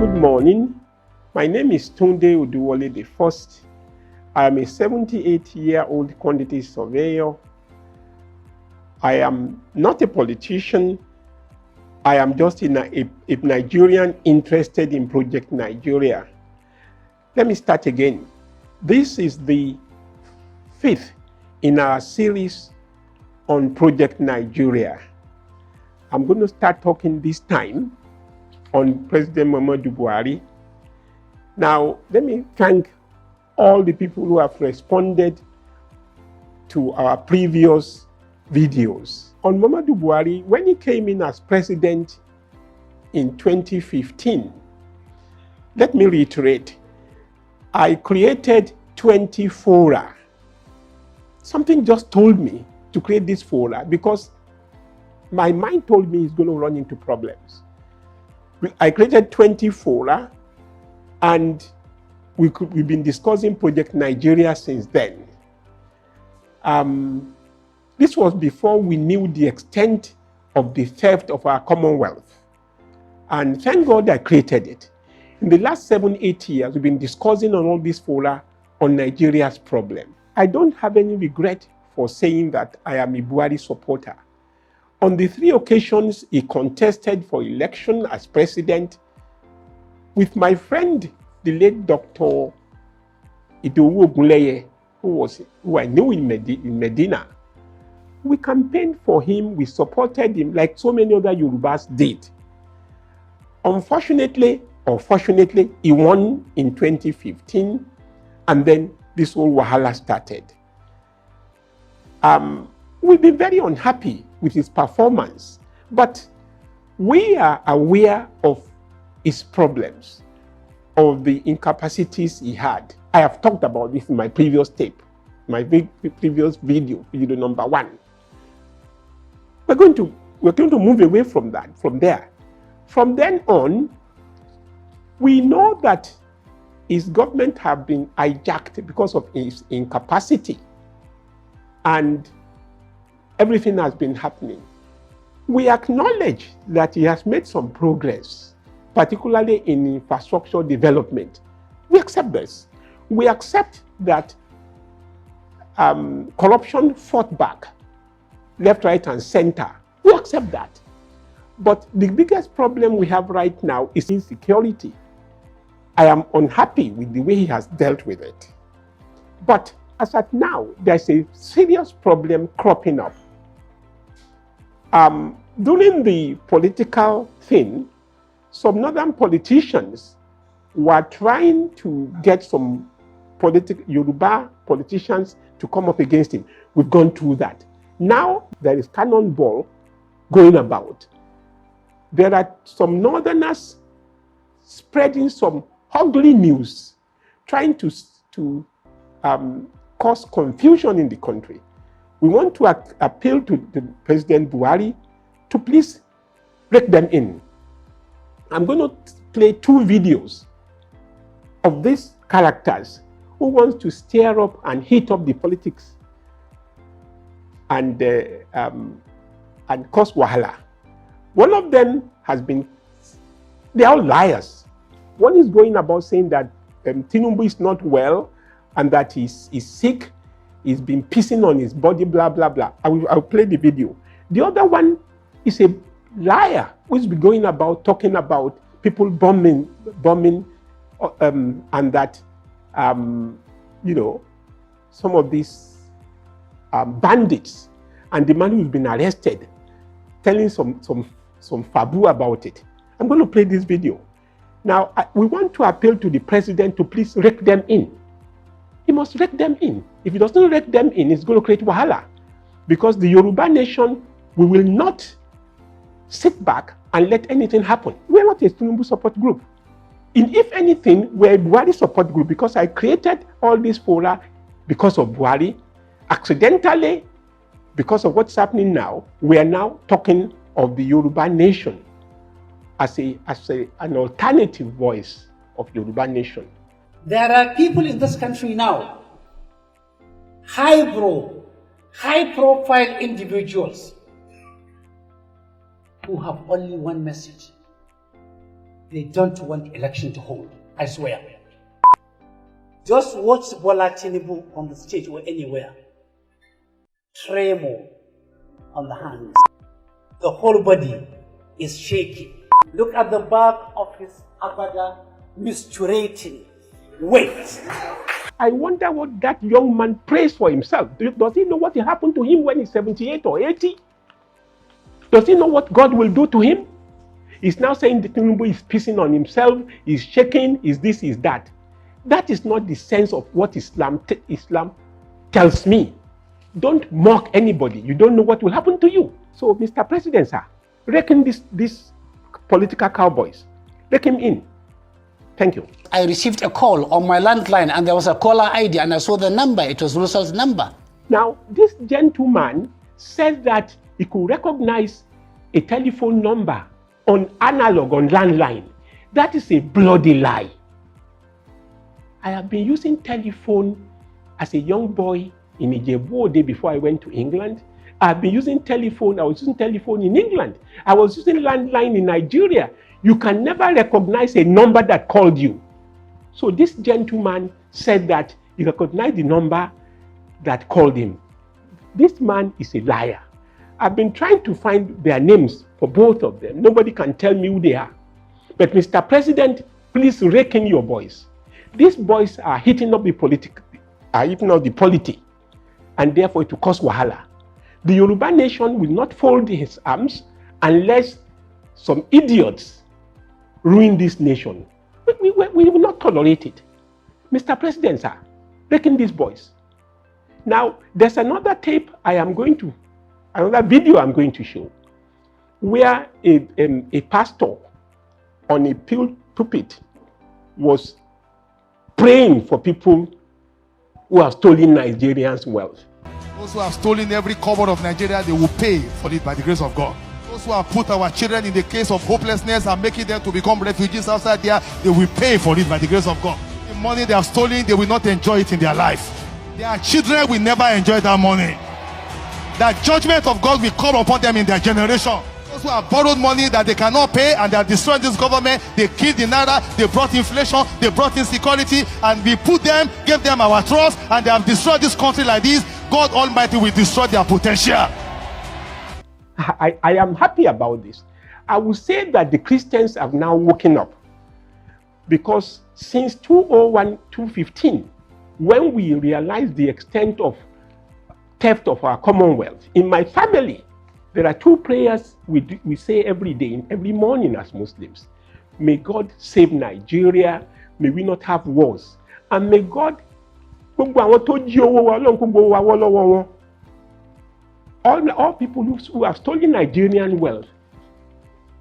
Good morning. My name is Tunde Oduwole the first. I am a 78-year-old quantity surveyor. I am not a politician. I am just a Nigerian interested in Project Nigeria. Let me start again. This is the 5th in our series on Project Nigeria. I'm going to start talking this time on President Muhammadu Buhari. Now, let me thank all the people who have responded to our previous videos. On Muhammadu Buhari, when he came in as president in 2015, let me reiterate, I created 20 fora. Something just told me to create this fora because my mind told me it's going to run into problems. I created 20 fora, and we've been discussing Project Nigeria since then. This was before we knew the extent of the theft of our Commonwealth. And thank God I created it. In the last 7-8 years, we've been discussing on all these fora on Nigeria's problem. I don't have any regret for saying that I am a Buhari supporter. On the 3 occasions he contested for election as president, with my friend, the late Dr. Oduwole, who I knew in Medina, we campaigned for him, we supported him like so many other Yorubas did. Unfortunately, or fortunately, he won in 2015, and then this whole wahala started. We've been very unhappy with his performance, but we are aware of his problems, of the incapacities he had. I have talked about this in my previous tape, my previous video number 1. We're going to move away from that, from there. From then on, we know that his government have been hijacked because of his incapacity, and everything has been happening. We acknowledge that he has made some progress, particularly in infrastructure development. We accept this. We accept that corruption fought back, left, right, and center. We accept that. But the biggest problem we have right now is insecurity. I am unhappy with the way he has dealt with it. But as at now, there's a serious problem cropping up. During the political thing, some northern politicians were trying to get some Yoruba politicians to come up against him. We've gone through that. Now there is cannonball going about. There are some northerners spreading some ugly news, trying to cause confusion in the country. We want to appeal to President Buhari to please break them in. I'm going to play 2 videos of these characters who want to stir up and heat up the politics and cause wahala. One of them has been, they're all liars. One is going about saying that Tinubu is not well and that he's sick, he's been pissing on his body, blah, blah, blah. I'll play the video. The other one is a liar who is going about talking about people bombing, and that, some of these bandits, and the man who's been arrested, telling some fabu about it. I'm going to play this video. Now, we want to appeal to the president to please rake them in. He must rake them in. If he doesn't rake them in, it's going to create wahala. Because the Yoruba nation, we will not sit back and let anything happen. We're not a Tinubu support group. If anything, we're a Buhari support group because I created all these fora because of Buhari. Accidentally, because of what's happening now, we are now talking of the Yoruba nation as an alternative voice of Yoruba nation. There are people in this country now, high-profile individuals who have only one message: they don't want election to hold. I swear. Just watch Bola Tinubu on the stage or anywhere. Tremor on the hands. The whole body is shaking. Look at the back of his abada, misturating. Wait. I wonder what that young man prays for himself. Does he know what happened to him when he's 78 or 80? Does he know what God will do to him? He's now saying the Tinubu is pissing on himself, he's shaking, is this, is that. That is not the sense of what Islam tells me. Don't mock anybody. You don't know what will happen to you. So, Mr. President, sir, reckon these political cowboys. Reckon him in. Thank you. I received a call on my landline and there was a caller ID and I saw the number. It was Russell's number. Now, this gentleman said that he could recognize a telephone number on analog, on landline. That is a bloody lie. I have been using telephone as a young boy in Ijebu before I went to England. I've been using telephone, I was using telephone in England. I was using landline in Nigeria. You can never recognize a number that called you. So this gentleman said that he recognized the number that called him. This man is a liar. I've been trying to find their names for both of them. Nobody can tell me who they are. But Mr. President, please reckon your boys. These boys are hitting up the polity, and therefore it will cause wahala. The Yoruba nation will not fold his arms unless some idiots ruin this nation. We will not tolerate it. Mr. President, sir, reckon these boys. Now, there's another tape another video I'm going to show, where a pastor on a pulpit was praying for people who have stolen Nigerians' wealth. Those who have stolen every kobo of Nigeria, they will pay for it by the grace of God. Those who have put our children in the case of hopelessness and making them to become refugees outside there, they will pay for it by the grace of God. The money they have stolen, they will not enjoy it in their life. Their children will never enjoy that money. The judgment of God will come upon them in their generation. Those who have borrowed money that they cannot pay and they have destroyed this government, they killed the naira, they brought inflation, they brought insecurity, and we put them, gave them our trust, and they have destroyed this country like this. God Almighty will destroy their potential. I am happy about this. I will say that the Christians have now woken up, because since 2001-2015, when we realized the extent of theft of our commonwealth, in my family, there are two prayers we say every day, every morning as Muslims. May God save Nigeria, may we not have wars, and may God, all people who have stolen Nigerian wealth,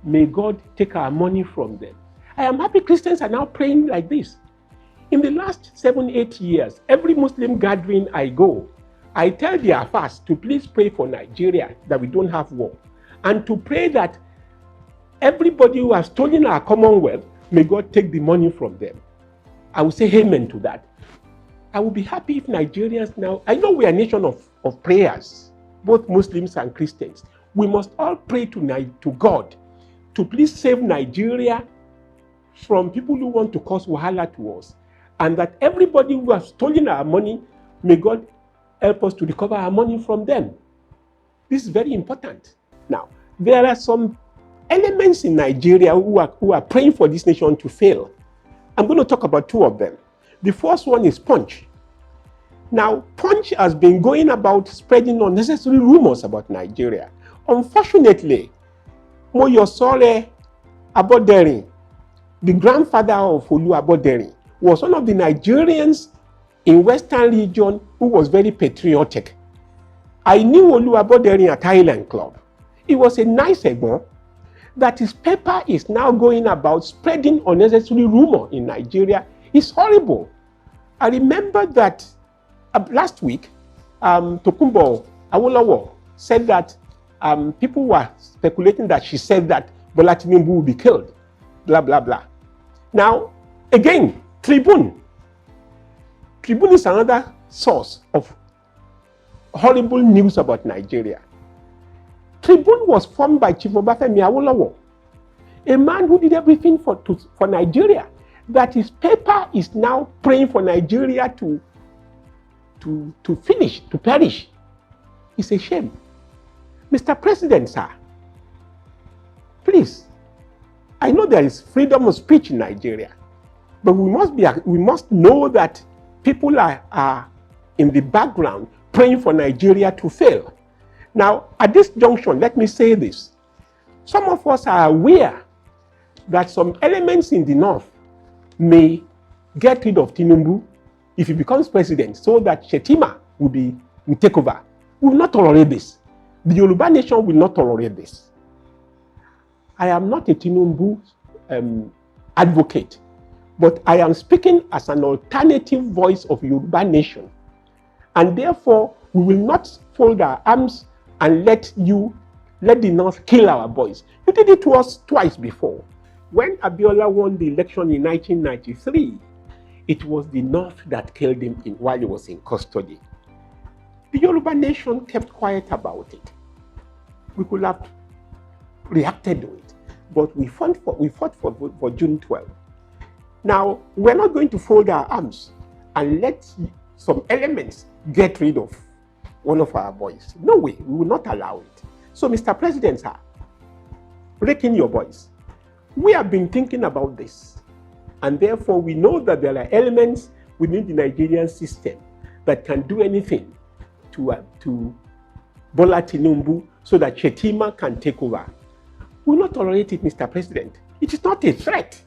may God take our money from them. I am happy Christians are now praying like this. In the last 7-8 years, every Muslim gathering I go, I tell the Afars to please pray for Nigeria, that we don't have war, and to pray that everybody who has stolen our commonwealth, may God take the money from them. I will say amen to that. I will be happy if Nigerians now, I know we are a nation of prayers, both Muslims and Christians. We must all pray to God to please save Nigeria from people who want to cause wahala to us, and that everybody who has stolen our money, may God help us to recover our money from them. This is very important. Now, there are some elements in Nigeria who are praying for this nation to fail. I'm going to talk about two of them. The first one is Punch. Now, Punch has been going about spreading unnecessary rumors about Nigeria. Unfortunately, Moyosore Aboderin, the grandfather of Olu Aboderin, was one of the Nigerians in Western region who was very patriotic. I knew Olu Aboderin at Highland Club. He was a nice Egbon. That his paper is now going about spreading unnecessary rumor in Nigeria is horrible. I remember that last week, Tokunbo Awolowo said that people were speculating that she said that Bola Tinubu will be killed, blah, blah, blah. Now, again, Tribune. Tribune is another source of horrible news about Nigeria. Tribune was formed by Chief Obafemi Awolowo. a man who did everything for Nigeria, that his paper is now praying for Nigeria to finish, to perish. It's a shame. Mr. President, sir, please, I know there is freedom of speech in Nigeria, but we must know that people are in the background praying for Nigeria to fail. Now, at this junction, let me say this. Some of us are aware that some elements in the north may get rid of Tinubu if he becomes president, so that Shetima will take over. We will not tolerate this. The Yoruba nation will not tolerate this. I am not a Tinubu advocate, but I am speaking as an alternative voice of Yoruba nation. And therefore, we will not fold our arms and let the North kill our boys. You did it to us twice before. When Abiola won the election in 1993, it was the North that killed him while he was in custody. The Yoruba nation kept quiet about it. We could have reacted to it, but we fought for June 12. Now, we're not going to fold our arms and let some elements get rid of one of our boys. No way, we will not allow it. So, Mr. President, sir, rake in your voice. We have been thinking about this, and therefore we know that there are elements within the Nigerian system that can do anything to Bola Tinubu so that Shetima can take over. We will not tolerate it, Mr. President. It is not a threat.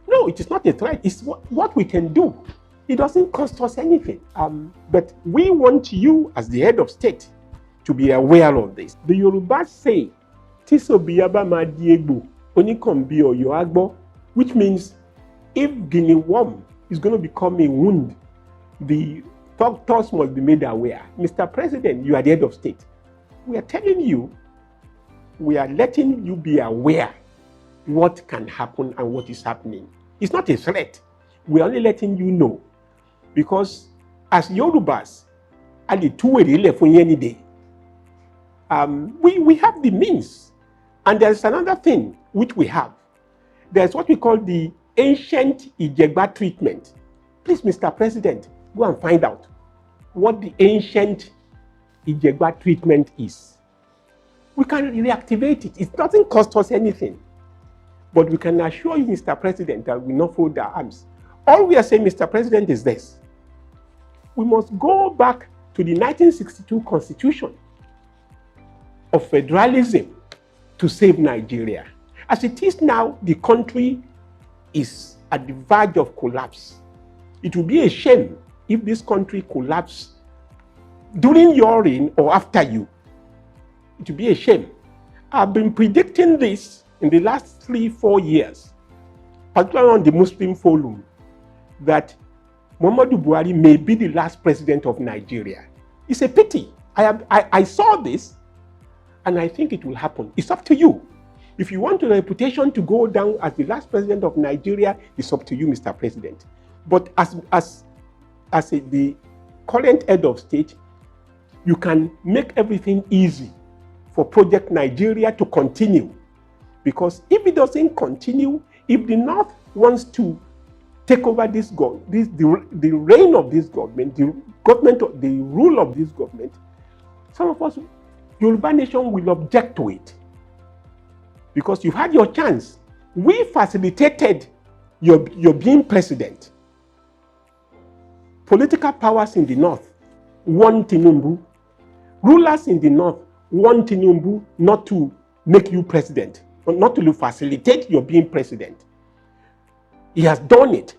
No, it is not a threat. It's what we can do. It doesn't cost us anything. But we want you, as the head of state, to be aware of this. The Yorubas say, Tiso biyaba ma diegbo, onikombi oyo agbo, which means if guinea worm is going to become a wound, the doctors must be made aware. Mr. President, you are the head of state. We are telling you, we are letting you be aware what can happen and what is happening. It's not a threat. We are only letting you know. Because as Yorubas, we have the means. And there's another thing which we have. There's what we call the ancient Ijegba treatment. Please, Mr. President, go and find out what the ancient Ijegba treatment is. We can reactivate it. It doesn't cost us anything. But we can assure you, Mr. President, that we will not fold our arms. All we are saying, Mr. President, is this. We must go back to the 1962 Constitution of federalism to save Nigeria. As it is now, the country is at the verge of collapse. It will be a shame if this country collapses during your reign or after you. It will be a shame. I've been predicting this in the last 3-4 years, particularly on the Muslim Forum, that Muhammadu Buhari may be the last president of Nigeria. It's a pity. I saw this, and I think it will happen. It's up to you. If you want your reputation to go down as the last president of Nigeria, it's up to you, Mr. President. But as the current head of state, you can make everything easy for Project Nigeria to continue. Because if it doesn't continue, if the North wants to take over the reign of this government, the rule of this government, some of us, Yoruba nation, will object to it. Because you had your chance. We facilitated your being president. Political powers in the North want Tinubu. Rulers in the North want Tinubu not to make you president, or not to facilitate your being president. He has done it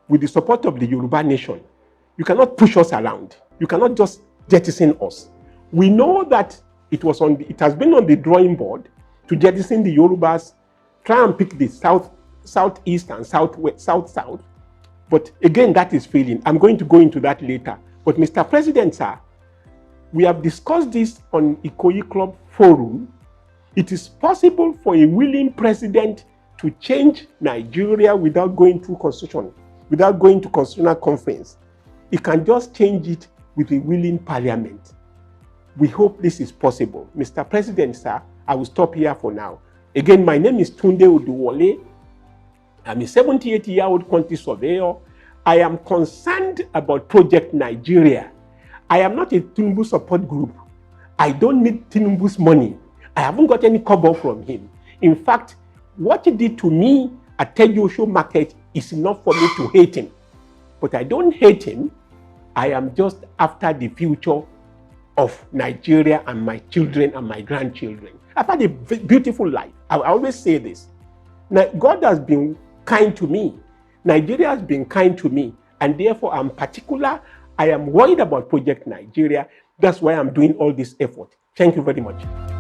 with the support of the Yoruba nation. You cannot push us around. You cannot just jettison us. We know that it has been on the drawing board to jettison the Yorubas, try and pick the southeast and south. But again, that is failing. I'm going to go into that later. But Mr. President, sir, we have discussed this on Ikoyi Club Forum. It is possible for a willing president to change Nigeria without going through constitution, without going to constitutional conference. He can just change it with a willing parliament. We hope this is possible. Mr. President, sir, I will stop here for now. Again, my name is Tunde Oduwole. I'm a 78-year-old quantity surveyor. I am concerned about Project Nigeria. I am not a Tinubu support group. I don't need Tinubu's money. I haven't got any kobo from him. In fact, what he did to me at Tejosho Market is enough for me to hate him. But I don't hate him. I am just after the future of Nigeria and my children and my grandchildren. I've had a beautiful life. I always say this. Now, God has been kind to me. Nigeria has been kind to me. And therefore, I'm particular. I am worried about Project Nigeria. That's why I'm doing all this effort. Thank you very much.